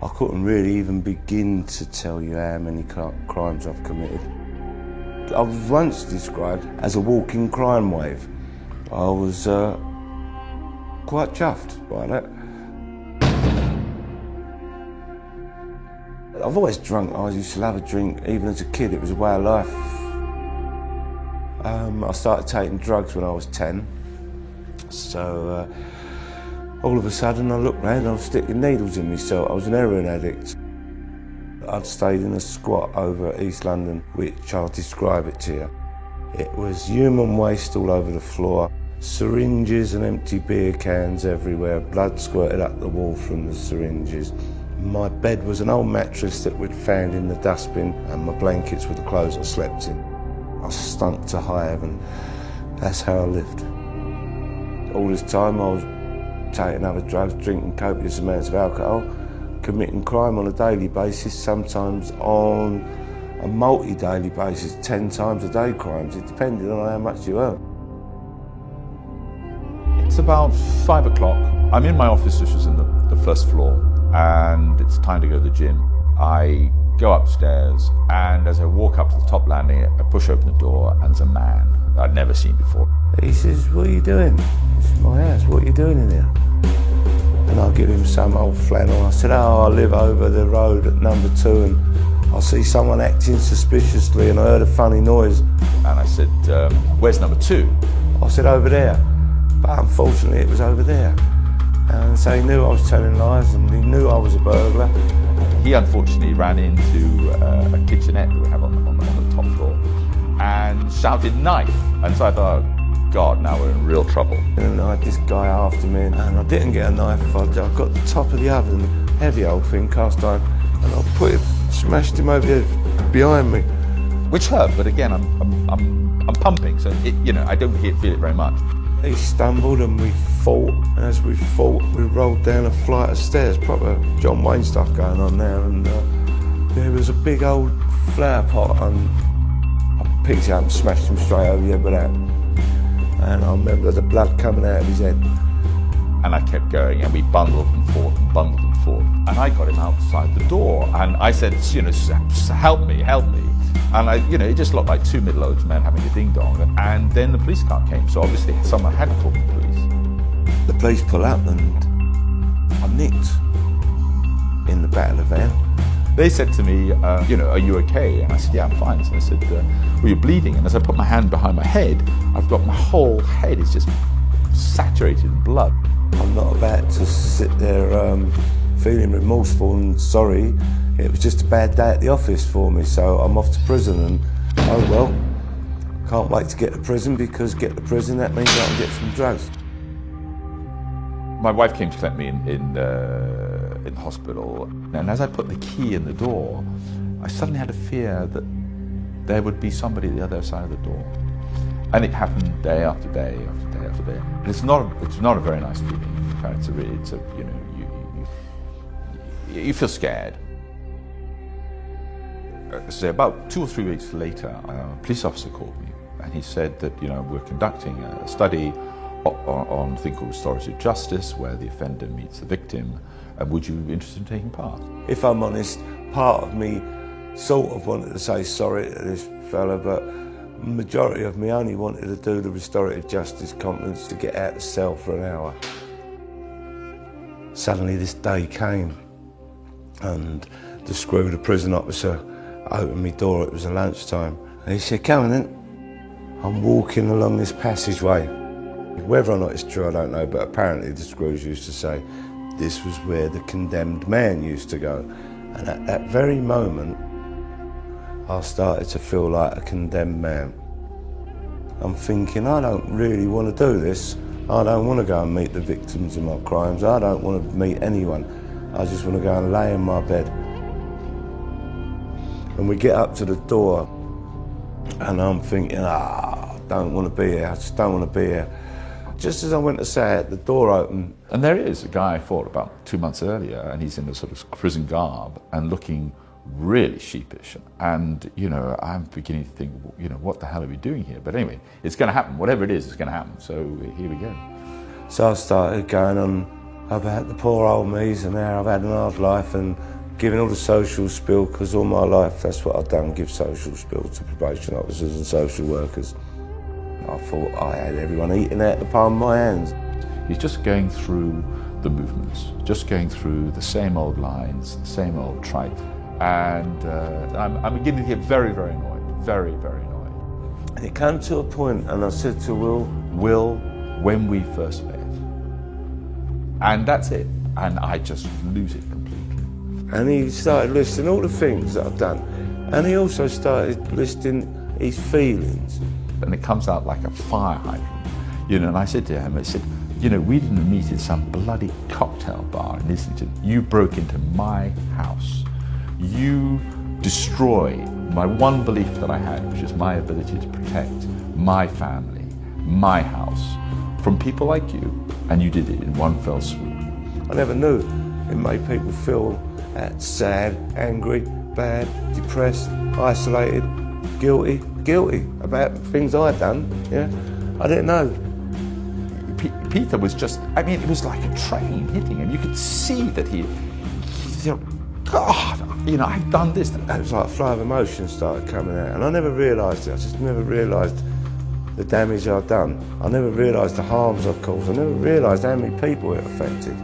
I couldn't really even begin to tell you how many crimes I've committed. I was once described as a walking crime wave. I was quite chuffed by that. I've always drunk. I used to love a drink, even as a kid. It was a way of life. I started taking drugs when I was 10. So all of a sudden I looked round and I was sticking needles in myself. I was an heroin addict. I'd stayed in a squat over East London, which I'll describe it to you. It was human waste all over the floor, syringes and empty beer cans everywhere, blood squirted up the wall from the syringes. My bed was an old mattress that we'd found in the dustbin, and my blankets were the clothes I slept in. I stunk to high heaven. That's how I lived. All this time I was taking other drugs, drinking copious amounts of alcohol, committing crime on a daily basis, sometimes on a multi-daily basis, 10 times a day crimes. It depended on how much you earned. It's about 5 o'clock. I'm in my office, which is in the first floor, and it's time to go to the gym. I go upstairs, and as I walk up to the top landing, I push open the door, and there's a man I'd never seen before. He says, "What are you doing?" It's my house. "What are you doing in here?" And I give him some old flannel. I said, "Oh, I live over the road at number 2, and I see someone acting suspiciously, and I heard a funny noise." And I said, "Where's number 2? I said, "Over there." But unfortunately, it was over there. And so he knew I was telling lies, and he knew I was a burglar. He unfortunately ran into a kitchenette that we have on the top floor and shouted "knife." And so I thought, God, now we're in real trouble. And I had this guy after me, and I didn't get a knife. I got the top of the oven, heavy old thing, cast iron, and I put it, smashed him over there behind me. Which hurt, but again, I'm pumping, so I don't feel it very much. He stumbled and we fought, and as we fought, we rolled down a flight of stairs, proper John Wayne stuff going on there, and there was a big old flower pot, and I picked it up and smashed him straight over the head with that. And I remember the blood coming out of his head. And I kept going, and we bundled and fought and bundled and fought. And I got him outside the door, and I said, "Help me, help me." And it just looked like 2 middle-aged men having a ding-dong. And then the police car came, so obviously someone had called the police. The police pull up, and I'm nicked in the back of the van. They said to me, "Are you okay?" And I said, "Yeah, I'm fine." So they said, "Well, you're bleeding." And as I put my hand behind my head, I've got my whole head is just saturated in blood. I'm not about to sit there feeling remorseful and sorry. It was just a bad day at the office for me, so I'm off to prison, and oh well, can't wait to get to prison, because get to prison, that means I can get some drugs. My wife came to collect me in the hospital, and as I put the key in the door, I suddenly had a fear that there would be somebody at the other side of the door. And it happened day after day after day after day. And it's not a very nice feeling. In fact, you feel scared. So about 2 or 3 weeks later, a police officer called me, and he said that we're conducting a study on a thing called restorative justice, where the offender meets the victim, and would you be interested in taking part? If I'm honest, part of me sort of wanted to say sorry to this fella, but the majority of me only wanted to do the restorative justice conference to get out of the cell for an hour. Suddenly this day came, and the prison officer opened my door. It was a lunchtime. And he said, "Come on then." I'm walking along this passageway. Whether or not it's true, I don't know, but apparently the screws used to say this was where the condemned man used to go. And at that very moment, I started to feel like a condemned man. I'm thinking, I don't really want to do this. I don't want to go and meet the victims of my crimes. I don't want to meet anyone. I just want to go and lay in my bed. And we get up to the door, and I'm thinking, I don't want to be here. I just don't want to be here. Just as I went to say it, the door opened. And there is a guy I fought about 2 months earlier, and he's in a sort of prison garb and looking really sheepish. And, I'm beginning to think, what the hell are we doing here? But anyway, it's going to happen. Whatever it is, it's going to happen. So here we go. So I started going on about the poor old me's and how I've had an hard life and giving all the social spiel, because all my life that's what I've done, give social spiel to probation officers and social workers. I thought I had everyone eating out the palm of my hands. He's just going through the movements, just going through the same old lines, the same old tripe. And I'm beginning to get very, very annoyed, very, very annoyed. And it came to a point, and I said to Will, when we first met. And that's it. And I just lose it completely. and he started listing all the things that I've done. And he also started listing his feelings. And it comes out like a fire hydrant. And I said to him, I said, we didn't meet at some bloody cocktail bar in Islington. You broke into my house. You destroyed my one belief that I had, which is my ability to protect my family, my house, from people like you, and you did it in one fell swoop. I never knew it made people feel sad, angry, bad, depressed, isolated, guilty about things I'd done. Yeah, I didn't know. Peter was just, it was like a train hitting him. You could see that he God, I've done this. It was like a flow of emotions started coming out, and I never realised it. I just never realised the damage I'd done. I never realised the harms I'd caused. I never realised how many people it affected.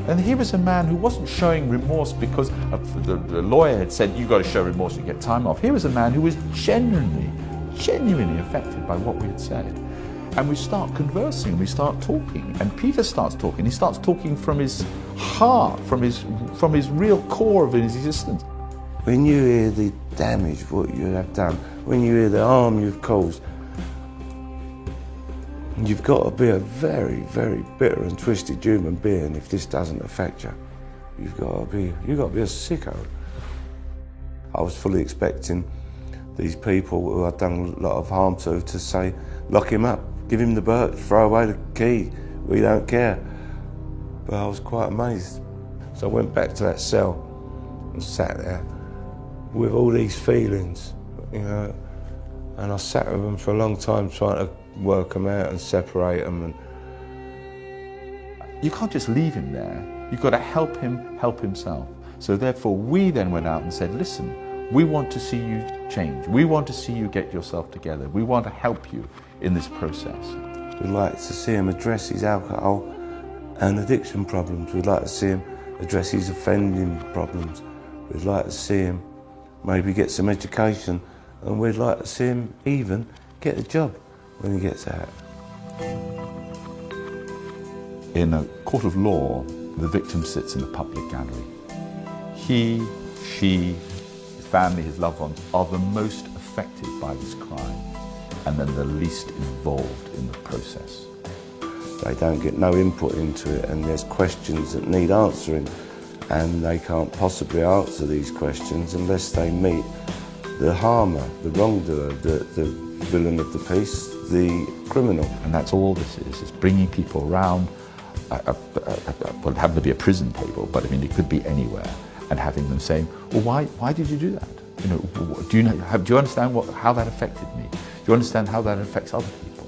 And he was a man who wasn't showing remorse because the lawyer had said, you've got to show remorse to get time off. He was a man who was genuinely affected by what we had said. And we start conversing, we start talking, and Peter starts talking. He starts talking from his heart, from his real core of his existence. When you hear the damage, what you have done, when you hear the harm you've caused, you've got to be a very, very bitter and twisted human being if this doesn't affect you. You've got to be a sicko. I was fully expecting these people who I'd done a lot of harm to say, lock him up, give him the birch, throw away the key, we don't care. But I was quite amazed. So I went back to that cell and sat there with all these feelings, and I sat with them for a long time trying to work them out and separate them. And you can't just leave him there. You've got to help him help himself. So therefore we then went out and said, listen, we want to see you change. We want to see you get yourself together. We want to help you in this process. We'd like to see him address his alcohol and addiction problems. We'd like to see him address his offending problems. We'd like to see him maybe get some education, and we'd like to see him even get a job when he gets out. In a court of law, the victim sits in a public gallery. He, she, his family, his loved ones are the most affected by this crime, and then the least involved in the process. They don't get no input into it, and there's questions that need answering, and they can't possibly answer these questions unless they meet the harmer, the wrongdoer, the villain of the piece, the criminal. And that's all this is. It's bringing people around, well, it happened to be a prison table, but it could be anywhere, and having them saying, well, why did you do that? Do you understand how that affected me? Do you understand how that affects other people?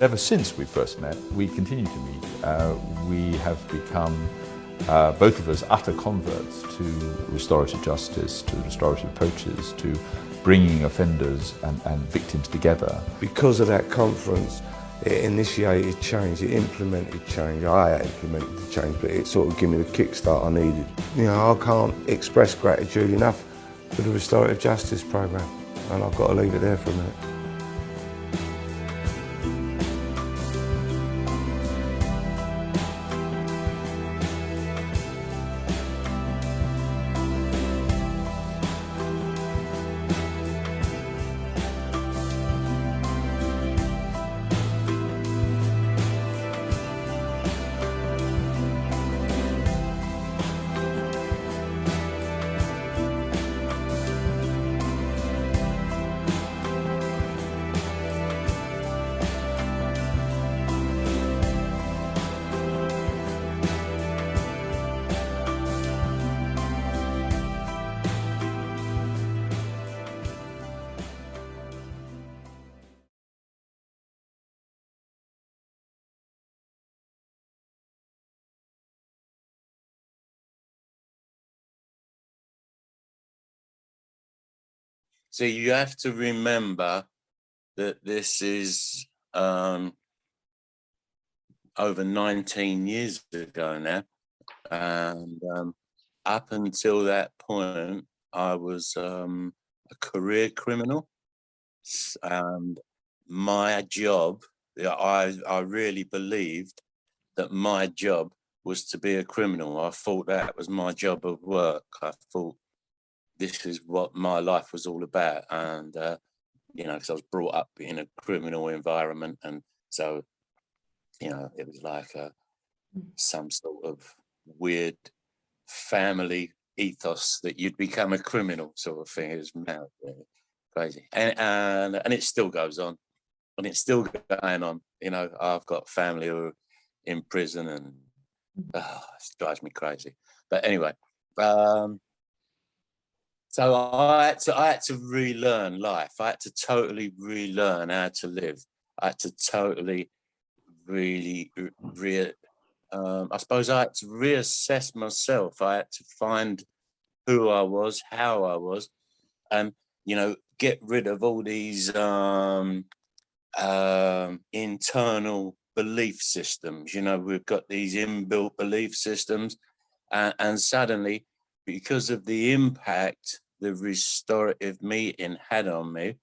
Ever since we first met, we continue to meet. We have become, both of us, utter converts to restorative justice, to restorative approaches, to bringing offenders and victims together. Because of that conference, it initiated change, it implemented change. I implemented the change, but it sort of gave me the kickstart I needed. I can't express gratitude enough for the restorative justice program, and I've got to leave it there for a minute. So you have to remember that this is over 19 years ago now. And up until that point, I was a career criminal. And my job, I really believed that my job was to be a criminal. I thought that was my job of work. I thought this is what my life was all about. And, you know, because I was brought up in a criminal environment. And so, you know, it was like some sort of weird family ethos that you'd become a criminal sort of thing. It was mad, really crazy. And it still goes on. And it's still going on. You know, I've got family who are in prison and it drives me crazy. But anyway, so I had to relearn life. I had to totally relearn how to live. I had to totally I suppose I had to reassess myself. I had to find who I was, how I was, and, you know, get rid of all these internal belief systems. You know, we've got these inbuilt belief systems, and suddenly, because of the impact the restorative meeting had on me,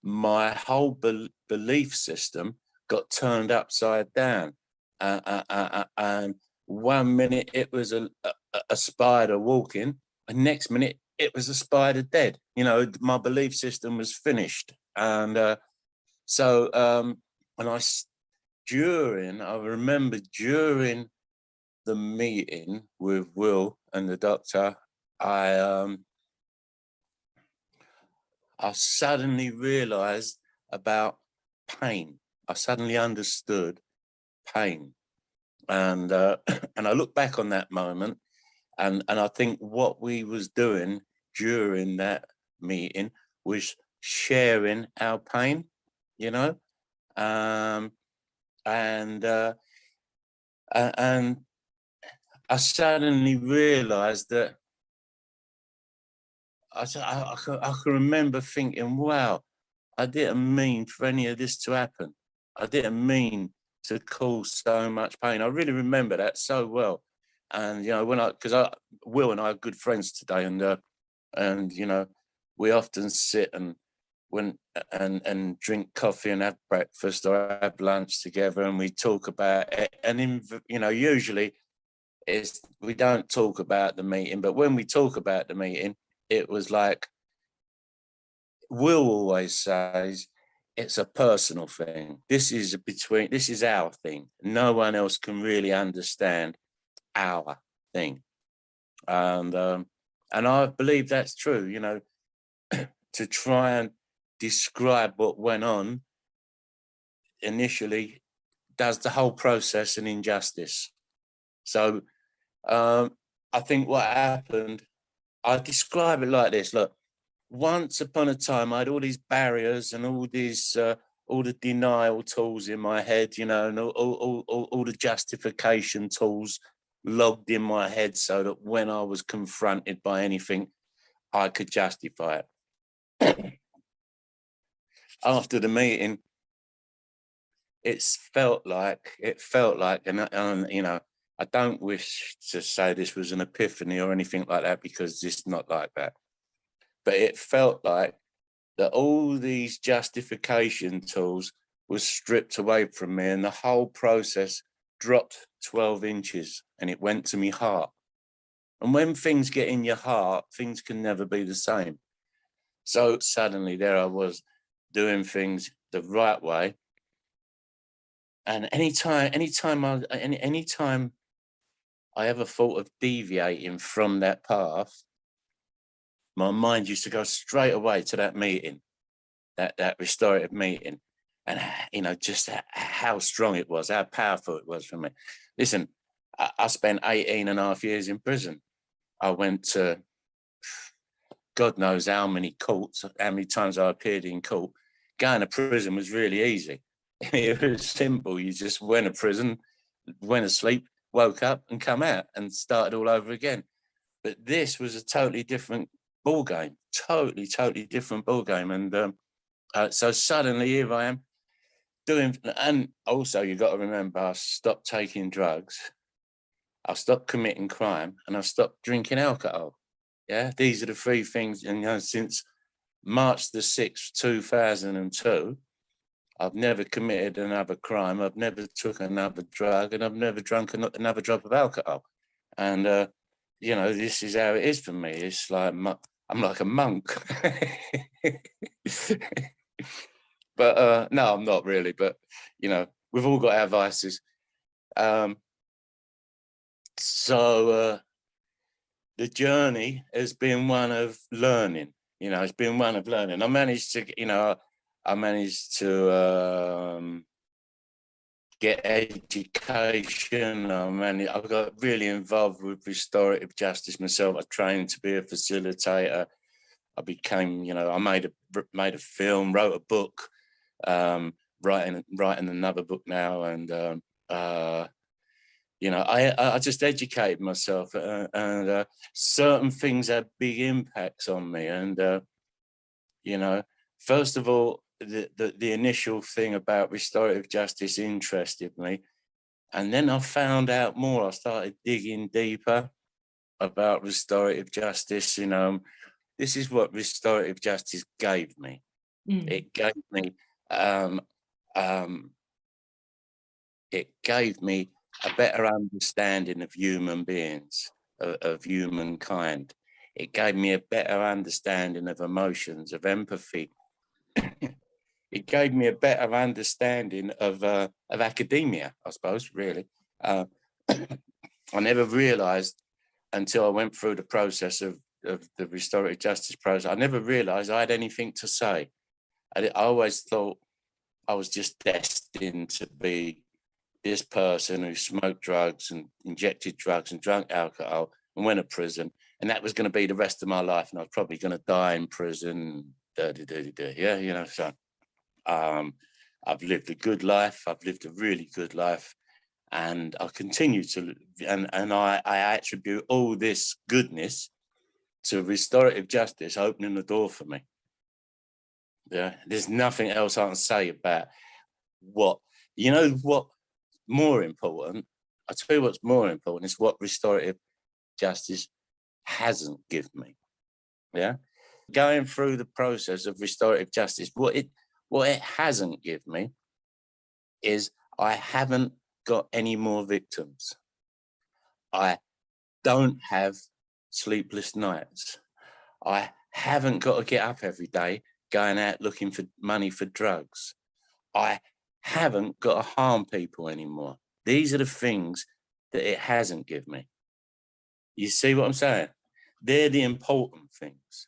my whole belief system got turned upside down. And 1 minute it was a spider walking, and next minute it was a spider dead. You know, my belief system was finished. And I remember during the meeting with Will and the doctor, I suddenly realized about pain. I suddenly understood pain. And and I look back on that moment, and I think what we was doing during that meeting was sharing our pain, you know. And I suddenly realized that I can remember thinking, wow, I didn't mean for any of this to happen. I didn't mean to cause so much pain. I really remember that so well. And, you know, Will and I are good friends today, and you know, we often sit and drink coffee and have breakfast or have lunch together, and we talk about it. And you know, usually we don't talk about the meeting, but when we talk about the meeting, it was like Will always says, it's a personal thing. This is our thing. No one else can really understand our thing. And I believe that's true, you know. To try and describe what went on initially does the whole process an injustice. So I think what happened, I describe it like this. Look, once upon a time, I had all these barriers and all these, all the denial tools in my head, you know, and all the justification tools logged in my head, so that when I was confronted by anything, I could justify it. After the meeting, it felt like, and you know, I don't wish to say this was an epiphany or anything like that, because it's not like that. But it felt like that all these justification tools were stripped away from me, and the whole process dropped 12 inches and it went to my heart. And when things get in your heart, things can never be the same. So suddenly there I was doing things the right way. And anytime I ever thought of deviating from that path, my mind used to go straight away to that meeting, that restorative meeting, and, you know, just how strong it was, how powerful it was for me. Listen, I spent 18 and a half years in prison. I went to God knows how many courts, how many times I appeared in court. Going to prison was really easy. It was simple. You just went to prison, went to sleep, woke up and come out and started all over again. But this was a totally different ball game, totally different ball game. And so suddenly here I am doing, and also you got to remember, I stopped taking drugs, I stopped committing crime, and I stopped drinking alcohol. Yeah, these are the three things. And since March the 6th, 2002, I've never committed another crime, I've never took another drug, and I've never drunk another drop of alcohol. And this is how it is for me. It's like I'm like a monk. But no, I'm not really. But we've all got our vices. So the journey has been one of learning. It's been one of learning. I managed to get education. I got really involved with restorative justice myself. I trained to be a facilitator. I became, I made a film, wrote a book, writing another book now, and I just educated myself, and certain things had big impacts on me. And first of all, the initial thing about restorative justice interested me, and then I found out more. I started digging deeper about restorative justice. This is what restorative justice gave me. It gave me a better understanding of human beings, of humankind. It gave me a better understanding of emotions, of empathy. It gave me a better understanding of academia, I suppose, really. I never realised until I went through the process of the restorative justice process, I never realised I had anything to say. I always thought I was just destined to be this person who smoked drugs and injected drugs and drank alcohol and went to prison, and that was going to be the rest of my life, and I was probably going to die in prison. Yeah, so I've lived a good life. I've lived a really good life, and I continue to, and I attribute all this goodness to restorative justice opening the door for me. Yeah, there's nothing else I can say about what more important. I'll tell you what's more important is what restorative justice hasn't given me. Yeah, going through the process of restorative justice, what it hasn't given me is I haven't got any more victims. I don't have sleepless nights. I haven't got to get up every day going out looking for money for drugs. I haven't got to harm people anymore. These are the things that it hasn't given me. You see what I'm saying? They're the important things.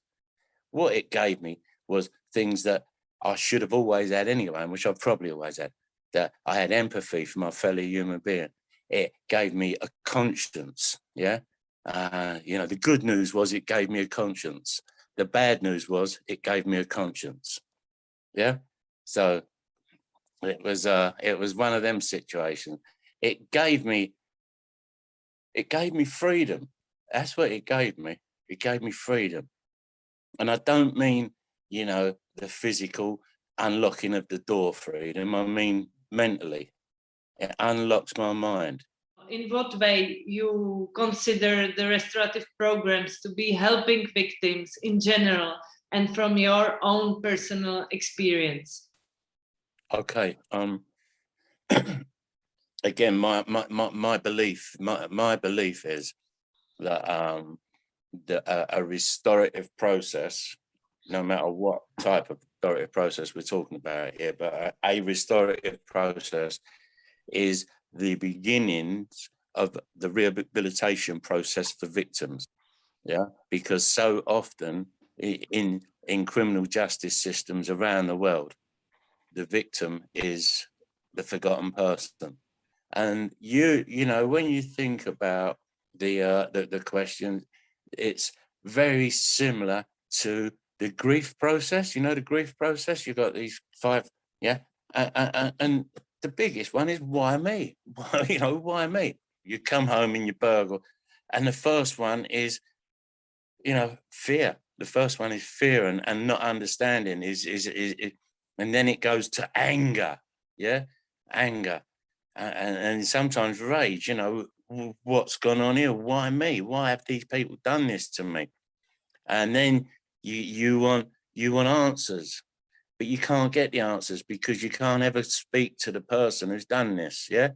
What it gave me was things that I should have always had anyway, and which I've probably always had, that I had empathy for my fellow human being. It gave me a conscience, yeah? The good news was it gave me a conscience. The bad news was it gave me a conscience, yeah? So it was one of them situations. It gave me freedom. That's what it gave me. It gave me freedom. And I don't mean, the physical unlocking of the door freedom. I mean mentally. It unlocks my mind. In what way you consider the restorative programs to be helping victims in general and from your own personal experience? Okay. Again, my belief is that a restorative process, no matter what type of restorative process we're talking about here, but a restorative process is the beginnings of the rehabilitation process for victims. Yeah, because so often in criminal justice systems around the world, the victim is the forgotten person. And when you think about the question, it's very similar to the grief process. The grief process. You've got these 5, yeah, and the biggest one is why me? Why me? You come home in your burgle, and the first one is, fear. The first one is fear and not understanding is and then it goes to anger, yeah, anger, and sometimes rage. You know, what's gone on here? Why me? Why have these people done this to me? And then you want answers, but you can't get the answers because you can't ever speak to the person who's done this. Yeah,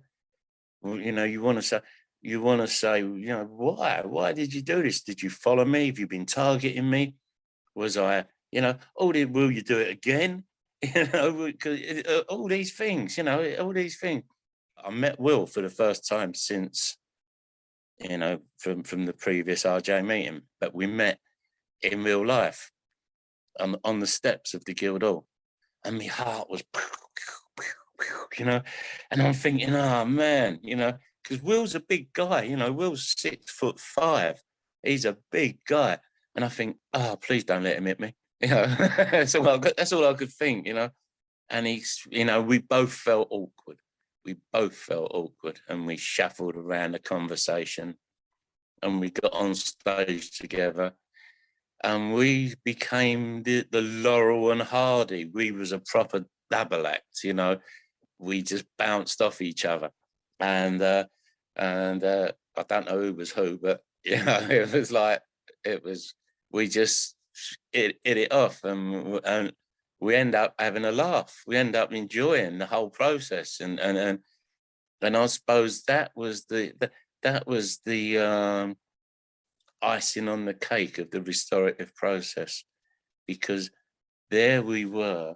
well, you know, you want to say, you know, why did you do this? Did you follow me? Have you been targeting me? Was I, you know, will you do it again? You know, because all these things, you know, all these things. I met Will for the first time since, you know, from the previous RJ meeting, but we met in real life on the steps of the Guildhall, and my heart was, you know, and I'm thinking, oh man, you know, because Will's a big guy, you know, Will's 6'5", he's a big guy, and I think, oh, please don't let him hit me, you know. that's all I could think, you know. And he's, you know, we both felt awkward. And we shuffled around the conversation, and we got on stage together, and we became the Laurel and Hardy. We was a proper double act, you know. We just bounced off each other, and I don't know who was who, but you know, it was like we just hit it off, and we end up having a laugh. We end up enjoying the whole process, and I suppose that was the icing on the cake of the restorative process, because there we were,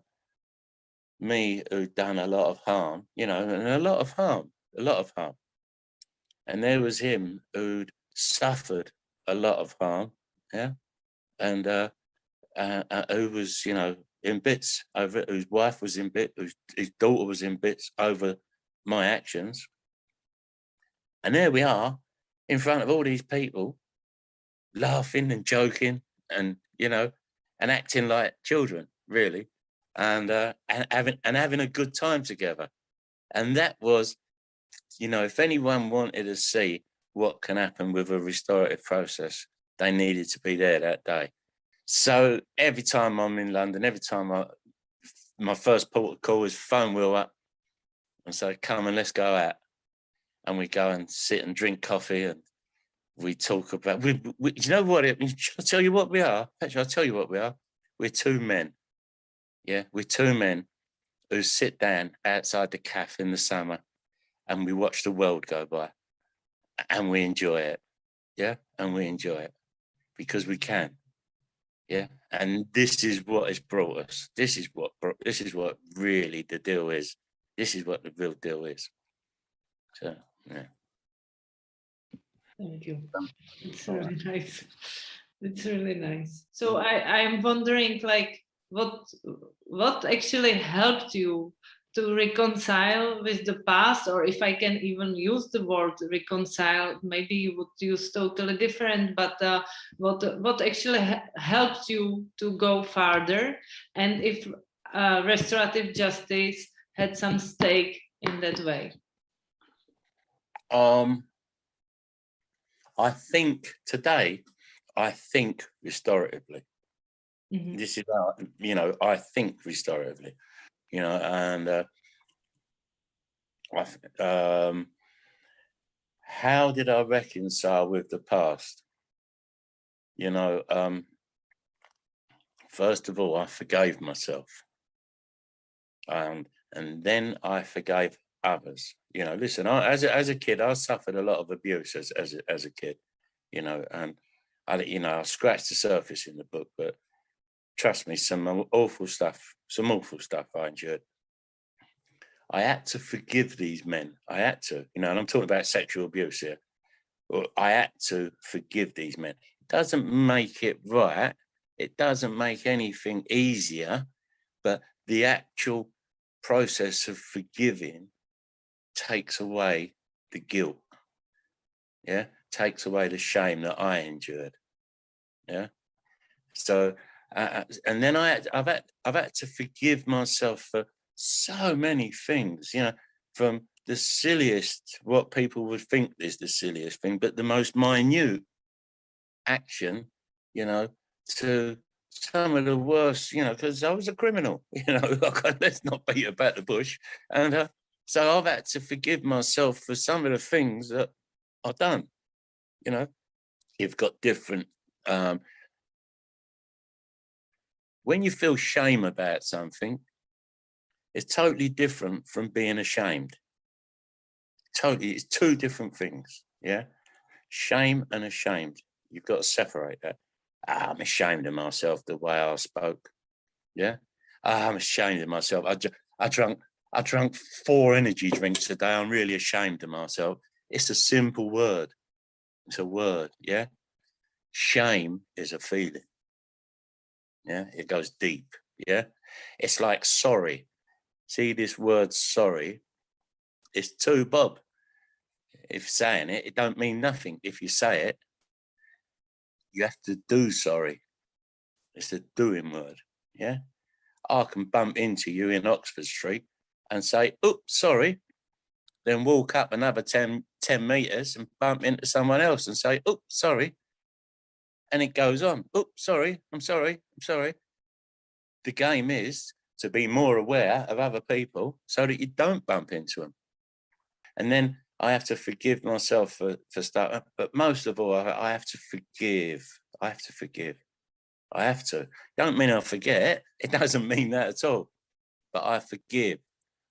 me who'd done a lot of harm, you know, and a lot of harm, and there was him who'd suffered a lot of harm, yeah, and who was, you know, in bits over it, whose wife was in bits, his daughter was in bits over my actions. And there we are in front of all these people, laughing and joking, and, you know, and acting like children, really, and having a good time together. And that was, you know, if anyone wanted to see what can happen with a restorative process, they needed to be there that day. So every time I'm in London, every time my first port of call is phone Will up and say, come and let's go out. And we go and sit and drink coffee, and we talk about, you know what, I'll tell you what we are. Actually, I'll tell you what we are. We're two men. Yeah, we're two men who sit down outside the cafe in the summer, and we watch the world go by, and we enjoy it. Yeah, and we enjoy it because we can. Yeah, and this is what has brought us. This is what really the deal is. This is what the real deal is. So, yeah. Thank you. It's really nice. It's really nice. So I'm wondering, like, what actually helped you to reconcile with the past, or if I can even use the word reconcile, maybe you would use totally different, but what actually helped you to go farther, and if restorative justice had some stake in that way? I think today, I think restoratively. Mm-hmm. This is how, you know, I think restoratively, you know, and how did I reconcile with the past? You know, first of all, I forgave myself, and then I forgave others. You know, listen, as a kid, I suffered a lot of abuse as a kid, you know, and I scratched the surface in the book, but trust me, some awful stuff I endured. I had to forgive these men. I had to, you know, and I'm talking about sexual abuse here. Well, I had to forgive these men. It doesn't make it right. It doesn't make anything easier, but the actual process of forgiving takes away the guilt. Yeah, takes away the shame that I endured. Yeah. So, and then I've had to forgive myself for so many things, you know, from the silliest, what people would think is the silliest thing, but the most minute action, you know, to some of the worst, because I was a criminal, let's not beat about the bush. And so I've had to forgive myself for some of the things that I've done. You've got different, when you feel shame about something, it's totally different from being ashamed. Totally, it's two different things, yeah? Shame and ashamed. You've got to separate that. I'm ashamed of myself the way I spoke, yeah? I'm ashamed of myself. I drank 4 energy drinks a day. I'm really ashamed of myself. It's a simple word. It's a word, yeah? Shame is a feeling, yeah? It goes deep, yeah? It's like sorry. See this word sorry? It's too bob. If saying it, it don't mean nothing. If you say it, you have to do sorry. It's a doing word, yeah? I can bump into you in Oxford Street and say, oops, sorry, then walk up another 10 meters and bump into someone else and say, oops, sorry. And it goes on. Oops, sorry, I'm sorry. The game is to be more aware of other people so that you don't bump into them. And then I have to forgive myself for stuff, but most of all, I have to forgive. I have to. Don't mean I forget. It doesn't mean that at all. But I forgive.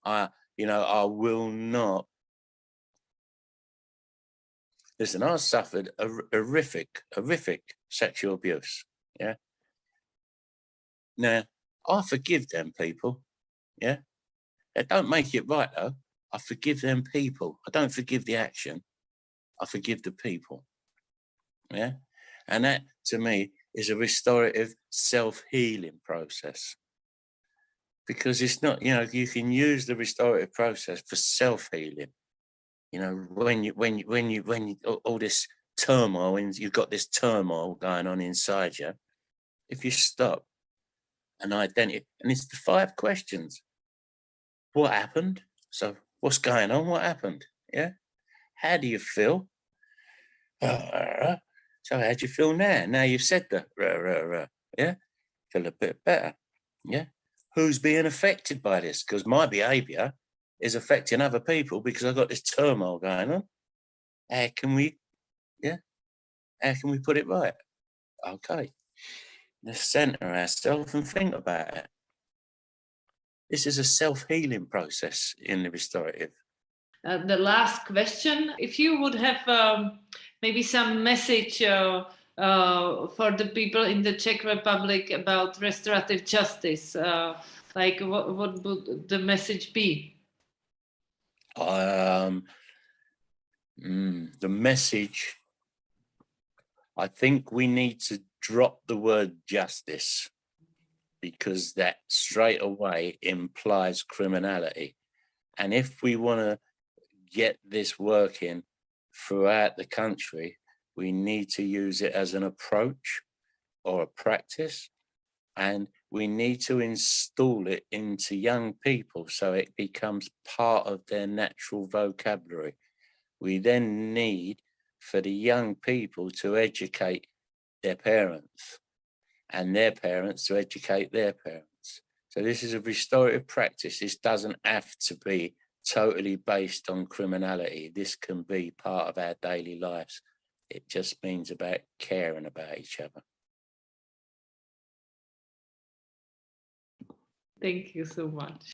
I will not. Listen, I suffered a horrific sexual abuse. Yeah. Now, I forgive them people. Yeah. They don't make it right though. I forgive them people. I don't forgive the action. I forgive the people. Yeah. And that to me is a restorative self-healing process. Because it's not, you can use the restorative process for self-healing. When you all this turmoil, and you've got this turmoil going on inside you, if you stop and identify, and it's the 5 questions. What happened? So what's going on? What happened? Yeah. How do you feel? So how do you feel now? Now you've said that. Yeah. Feel a bit better. Yeah. Who's being affected by this? Because my behaviour is affecting other people because I've got this turmoil going on. How can we put it right? Okay. Let's centre ourselves and think about it. This is a self-healing process in the restorative. The last question, if you would have maybe some message for the people in the Czech Republic about restorative justice, what would the message be? The message, I think we need to drop the word justice, because that straight away implies criminality. And if we want to get this working throughout the country, we need to use it as an approach or a practice, and we need to install it into young people so it becomes part of their natural vocabulary. We then need for the young people to educate their parents, and their parents to educate their parents. So this is a restorative practice. This doesn't have to be totally based on criminality. This can be part of our daily lives. It just means about caring about each other. Thank you so much.